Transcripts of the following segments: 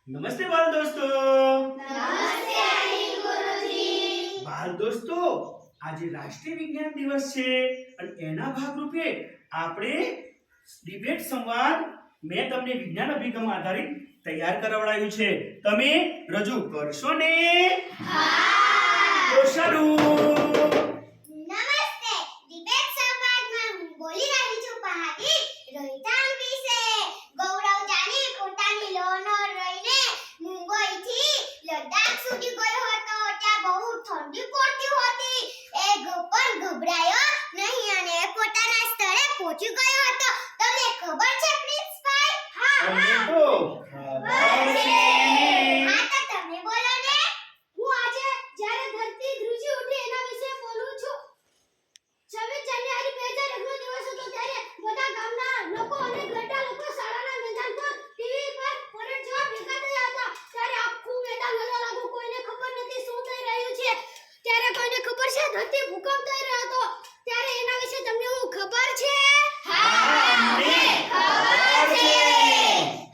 नमस्ते बाल दोस्तों। नमस्ते अनिल गुरुजी। बाल दोस्तों, आज राष्ट्रीय विज्ञान दिवस છે અને એના ભાગરૂપે આપણે ડિબેટ સંવાદ મેં તમને વિજ્ઞાન અભિગમ આધારિત તૈયાર કરાવડાવ્યું છે. તમે રજૂ કરશો ને? હા. તો શરૂ. નમસ્તે. ડિબેટ સંવાદમાં હું બોલી રહી છું પહાડી રોહિતાંગ વિશે. ગૌરવ જાની પોતાની લોનો રહીને મુંબઈથી લદ્દાખ સુધી ગયો હતો. ત્યાં બહુ ઠંડી પડતી હતી. એ પણ ગભરાયો નહીં અને પોતાના સ્થળે પહોંચી ગયો હતો. તમને ખબર છે પ્રિન્સભાઈ? તમને તો ખબર છે. હા તો તમે બોલો ને. હું આજે જ્યારે ધરતી ધ્રુજી ઉઠી એના વિશે બોલું છું. 26 જાન્યુઆરી 2001 નો દિવસ હતો. ત્યારે બધા ગામના લોકો અને ઘરડા લોકો શાળાના મેદાન પર ટીવી પર પરેડ જોવા ભેગા થયા હતા. ત્યારે આખું મેદાન હલવા લાગ્યું. કોઈને ખબર નથી શું થઈ રહ્યું છે. ત્યારે કોઈને ખબર છે ધરતી ભૂકંપ થઈ રહ્યો હતો. ત્યારે એના વિશે તમને શું ખબર છે? હા, અમને ખબર છે.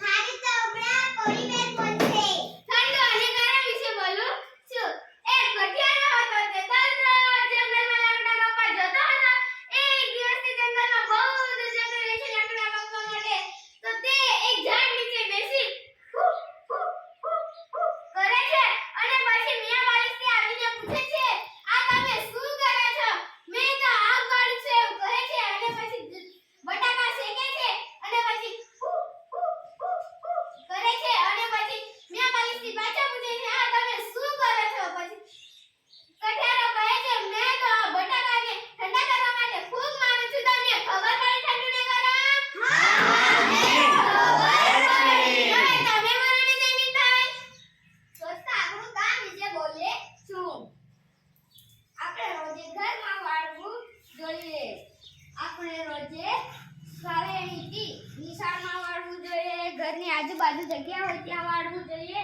હારી તો હમણાં પરિવાર બોલશે. ઠંડો અને ગરમ વિશે બોલું છું. એક ભઠિયારો હતો તે દરરોજ જંગલમાં લાકડા કાપવા જતો હતો. એક દિવસ તે જંગલમાં બહુ દૂર જતો રહે છે લાકડા કાપવા માટે. તો તે એક ઝાડ નીચે બેસી ફૂ ફૂ ફૂ ફૂ કરે છે અને પછી મિયા માલિકથી આવીને પૂછે છે, આ તમે શું કરો છો? મેં તો આગ બાળી છે એવું કહે છે અને પછી બટાકા શેકે છે અને પછી ફૂ ફૂ ફૂ ફૂ કરે છે અને પછી મિયા માલિકથી પાછા પૂછે છે, આ તમે શું કરો છો? પછી કઠિયારો કહે છે, મેં તો આ બટાકાને ઠંડા કરવા માટે ફૂંક મારું છું. તમને ખબર પડી ઠંડુ ને ગરમ? હા, અમને ખબર છે. હવે તમે મને જમીનભાઈ દોસ્ત આપણું કામ વિશે બોલીએ છું. આપણે રોજે ઘરમાં વાળવું જોઈએ. આપણે રોજે સવારેથી નિશાળમાં વાળવું જોઈએ. ઘરની આજુબાજુ જગ્યા હોય ત્યાં વાળવું જોઈએ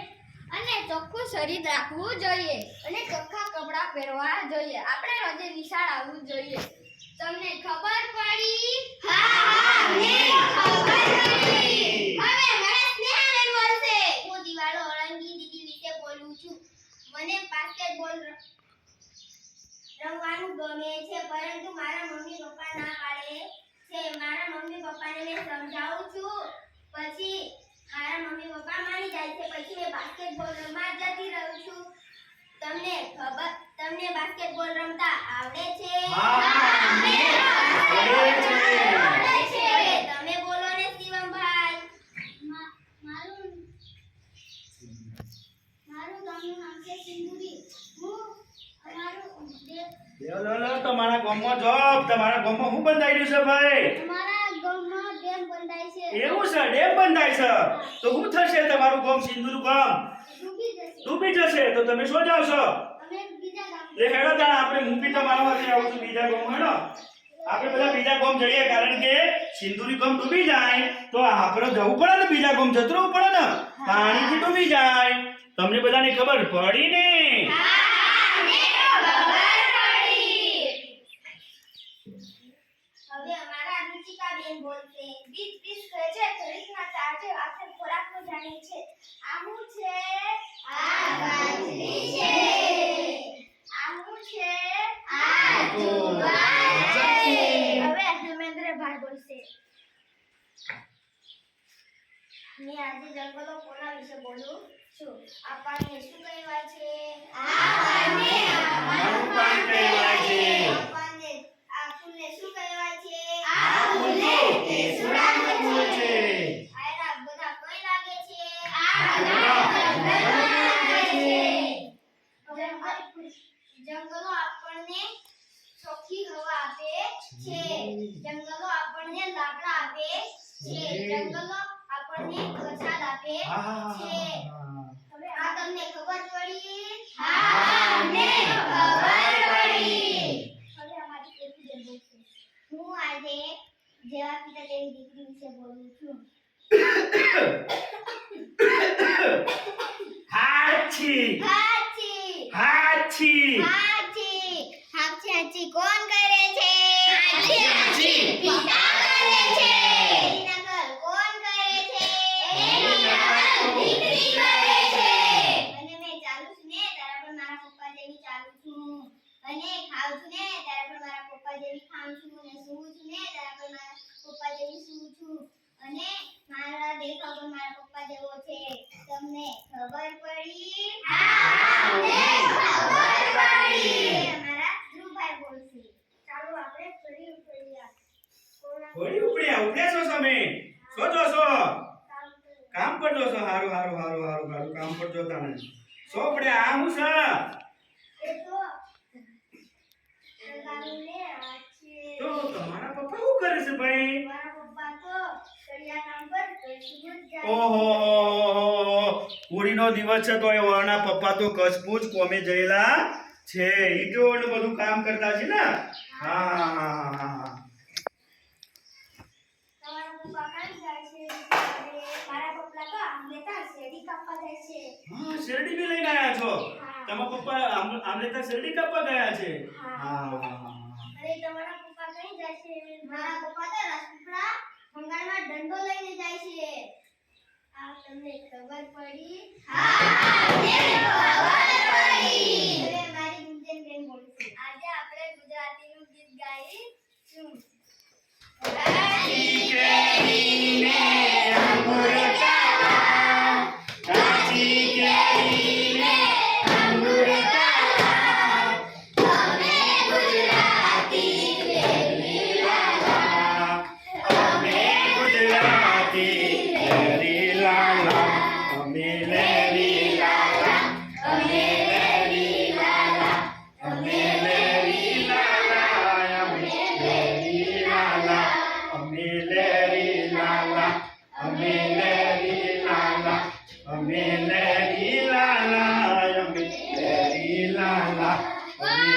અને ચોખ્ખું શરીર રાખવું જોઈએ અને ચોખ્ખા કપડાં પહેરવા જોઈએ. આપણે રોજે નિશાળ આવવું જોઈએ. તમને ખબર પડી? હા, અમને ખબર પડી. હવે મને સ્નેહાબેન બોલશે. હું દિવાલો ઓળંગી દીદી વિશે બોલું છું. મને બાસ્કેટબોલ રમવાનું ગમે છે, પરંતુ મારા મમ્મી પપ્પા ના પાડે છે. મારા મમ્મી પપ્પાને મેં સમજાવું છું, પછી મારા મમ્મી પપ્પા માની જાય છે. પછી મેં બાસ્કેટબોલ રમવા જતી રહું છું. તમને બાસ્કેટબોલ રમતા આવડે છે? હા, અમને આવડે છે. આવડે છે. હવે તમે બોલો ને શિવમભાઈ. મારું ગામનું નામ છે સિંદુરી. હું અમારું લો તમારા ગામમાં જોબ તમારા ગામમાં શું બંધાઈ રહ્યું છે ભાઈ? અમારા ગામમાં ડેમ બંધાય છે. એવું છે, ડેમ બંધાય છે. તો શું થશે તમારું ગામ સિંદુરુ ગામ? ડૂબી જશે. ડૂબી જશે. તો તમે શું જાવ છો? અમે બીજા ગામ એ હેડો તાણ આપણે મૂકી તો મારવાથી આવું છું બીજા ગામ હેડો. આપણે બધા બીજા ગામ જઈએ કારણ કે સિંદુરી ગામ ડૂબી જાય તો આપણે જવું પડે ને, બીજા ગામ જતું રહેવું પડે ને. પાણીથી ડૂબી જાય. તમને બધાને ખબર પડી ને? હવે અમારા રુચિકાબેન બોલશે. બીજ બીજ કહે છે ખરીદના તાજે આખે ખોરાકનો જાણે છે. આમું છે આ બાજરી છે. આમું છે આ જુવાર છે. હવે હેમેન્દ્રભાઈ બોલશે. મેં આજે જંગલો કોના વિશે બોલું છું. આપણને શું કહેવાય છે? આપણને મારું કામ કહેવાય છે. આપણને આ ફૂલને શું કહેવાય છે? આ ફૂલને કેસુડાનું ફૂલ છે. આયરા બધા કઈ લાગે છે? આ બધા જંગલમાં લાગે છે. જંગલો આપણને ચોખ્ખી હવા આપે છે. જંગલો આપણને લાકડા આપે છે. જંગલો આપણને વરસાદ આપે છે. હવે આ તમને ખબર પડી? હા, અમને ખબર પડી. હવે અમારી કેવી બોલશે. હું આજે જેવા પિતા તેવી દીકરી વિશે બોલું છું. હાચી હાચી હાચી હાચી હાચી હાચી કોણ કરે છે? હાચી હાચી પિતા કરે છે. એની નકલ કોણ કરે છે? એની નકલ દીકરી કરે ખાઉં છું ને ત્યારે પણ મારા પપ્પા જેવી ખાઉં છું ને સૂવું છું ને ત્યારે પણ મારા પપ્પા જેવી સૂવું છું અને મારા દેખાવ પણ મારા પપ્પા જેવો છે તમને ખબર પડી અમને ખબર પડી અમારા ધ્રુવભાઈ બોલશે ચાલો આપણે ફરી ઉપડ્યા વળી ઉપડ્યા છો તમે શું જોશો કામ પર જોશો હારું કામ પર જોતા ને સો પડ્યા આ હું છે એ તો લગાવીને આ છે તો તમારા પપ્પા શું કરે છે ભાઈ મારા પપ્પા તો કડિયા કામ પર કશું જ જાય ઓહો હોળીનો દિવસ છે તો એ વરના પપ્પા તો કસબૂજ કોમે જયેલા છે ઈટો ને બધું કામ કરતા છે ને હા તમારા પપ્પા કામ જાય છે મારા પપ્પા તો આમલેતા શેરડી કાપવા જાય છે હા શેરડી બી લઈને આયા છો હા. તમારા પપ્પા આમલેતા શેરડી કાપવા ગયા છે હા. અરે તમારા પપ્પા કઈ જાય છે મારા પપ્પા તો રસપુરા બંગાળમાં દંડો લઈને જાય છે આ તમને ખબર પડી અમને ખબર પડી હવે મારી ગુંજન બેન બોલશે આજે આપણે ગુજરાતીનું ગીત ગાઈશું કાચી કેરીને અંગૂર કાળા, કાચી કેરીને અંગૂર કાળા, અમે ગુજરાતી કેરી લાલા, અમે ગુજરાતી કેરી લાલા, અમે લેરી લાલા, અમે લેરી લાલા, અમે લેરી લાલા, અમે લેરી લાલા, અમે લેરી લાલા, અમે લેરી લાલા, અમે લેરી લાલા, અમે લેરી લાલા, અમે